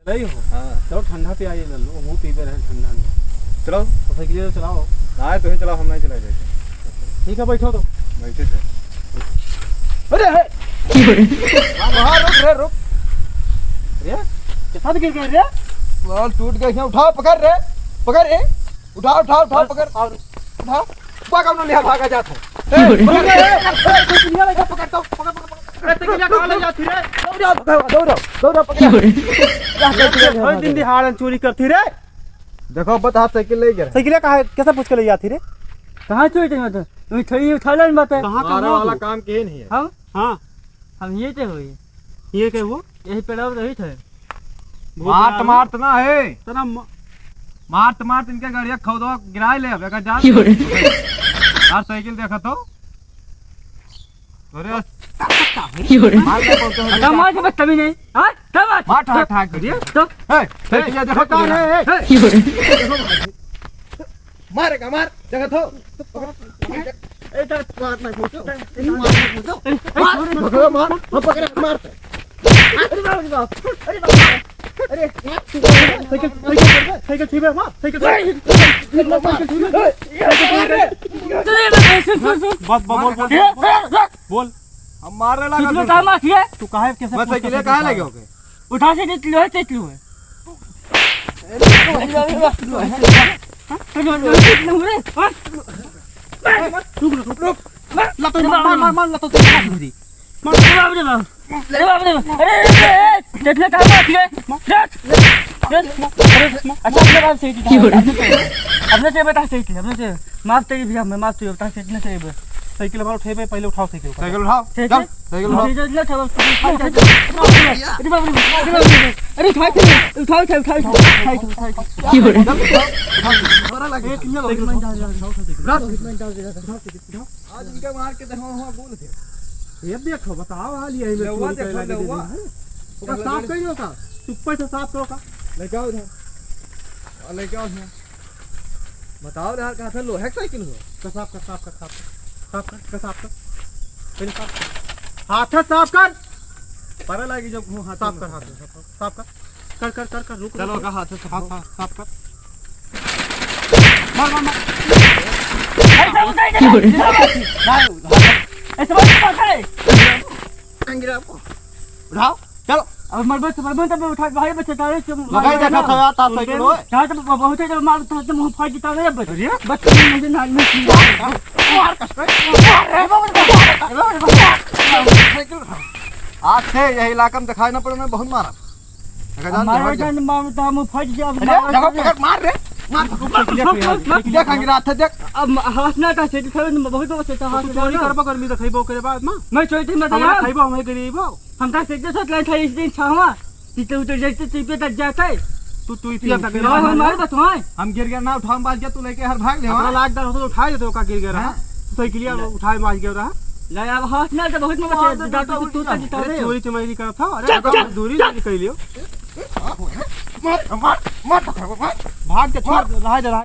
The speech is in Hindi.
नहीं हो। हाँ चलो ठंडा पे आइए लो, मुँह पी पे रहे ठंडा में। चलो तो साइकिल चलाओ। ना तुम चलाओ, हम नहीं चला जाएंगे। ठीक है बैठो तो। बैठे थे। अरे वहाँ रुक रे, रुक रे कैसा गिर गए रे? बॉल टूट गई है। उठाओ, पकड़ रे, पकड़ रे, उठाओ उठाओ उठाओ, पकड़ उठाओ। भागा ना, लिया भागा जाता है। पकड़ तो, पकड़ पकड़। अरे साइकिल कहाँ ले जाती रे? दौड़ो पकड़। दिन दिहाड़ चोरी करती रे। देखो बता, साइकिल ले गया। साइकिल कहाँ कैसे पूछ के ले जाती रे? कहाँ चोरी थे मतलब? तुम थोड़ी उठा ले बात है। कहाँ का मारे वो वाला तू? काम किए नहीं है। हम हाँ हम ये थे हुई ये क्या वो? यही पेड़ा रही थे। मार्ट मार्ट ना है, तना मार्ट मार्ट इनके गाड़िया खोदो गिराए ले। अब जा यार साइकिल देखा तो। अरे मार ले बोलते हो। हटा मार के बस कभी नहीं। हां क्या बात? मार ठाक ठाक करिए। तो ए साइकिल देखो कहां है। मारेगा मार, देखा तो। ए तो मार नहीं पूछो। मार मार पकड़ मार। अरे बाप अरे बाप अरे साइकिल साइकिल साइकिल ठीक है मां साइकिल बस बोल बोल। हम मारने तुझे लगा। कहां मार है? तू कहां है कैसे? मैं साइकिल कहां ले गया? उठा से निकलो है चेतलू है। लतो मार लतो से मार अरे बाप रे अरे चेतलू कहां मार है? अच्छा अपने बात सही थी। अपने से बता सही थी, अपने से माफ तेरी भैया, मैं माफ तुझे बता सही से। साइकिल हमारा उठे पे पहले उठाओ साइकिल साइकिल उठाओ, ठीक चल है? साइकिल उठाओ। अरे बाप रे अरे आज इनके मार के देखो वहां बोल थे। ये देखो बताओ हाल ये में हुआ देखो लगे हुआ। ओका साफ करियो का ऊपर से साफ करो का। लेके आओ इधर, और लेके आओ इधर। बताओ यार कहां से लोहे की साइकिल हुआ? का साफ कर साफ कर साफ कर साफ कर पहले साफ कर हाथ साफ कर। पर लगी जब हाथ साफ कर हाथ साफ कर कर कर कर रुक। चलो का हाथ से हाथ साफ कर। मार मार मार ऐसे बात है। अंगिरा उठाओ, चलो अब मरबत तब उठा भाई बच्चे तारे लगाई देखा था यार ता साइकिल होए। कहां तो बहुत है जब मार तो मुंह फाड़ देता है बच्चे मुझे नाल में मार कस साइकिल आज से यही इलाका में दिखाई ना पड़े ना बहुत मारा। मार जान मार तो मुंह फाड़ दिया। अब देखो पकड़ मार रे, मार देख अंगिरा था देख। अब हाथ ना का से बहुत बहुत हाथ चोरी करबो गर्मी तो खइबो करे बाद मां मैं चोरी थी हमरा मतलब खइबो हम गरीबो। हम का से सोच ले था इस दिन छावा तो जैसे टिपे तक जाता है तू इतिया तक हम मार बतवाए। हम गिर गया ना उठाम बाज गया तू लेके हर भाग ले। हमरा लाख होतो उठा देतो का गिर गया साइकिलिया उठाए मार गया रहा। ला अब हाथ ना तो बहुत मत जाता तू तो जिता अरे दे चोरी चमारी कर था। अरे दूरी नहीं कर लियो। मार मार मार भाग के छोड़ रहा है।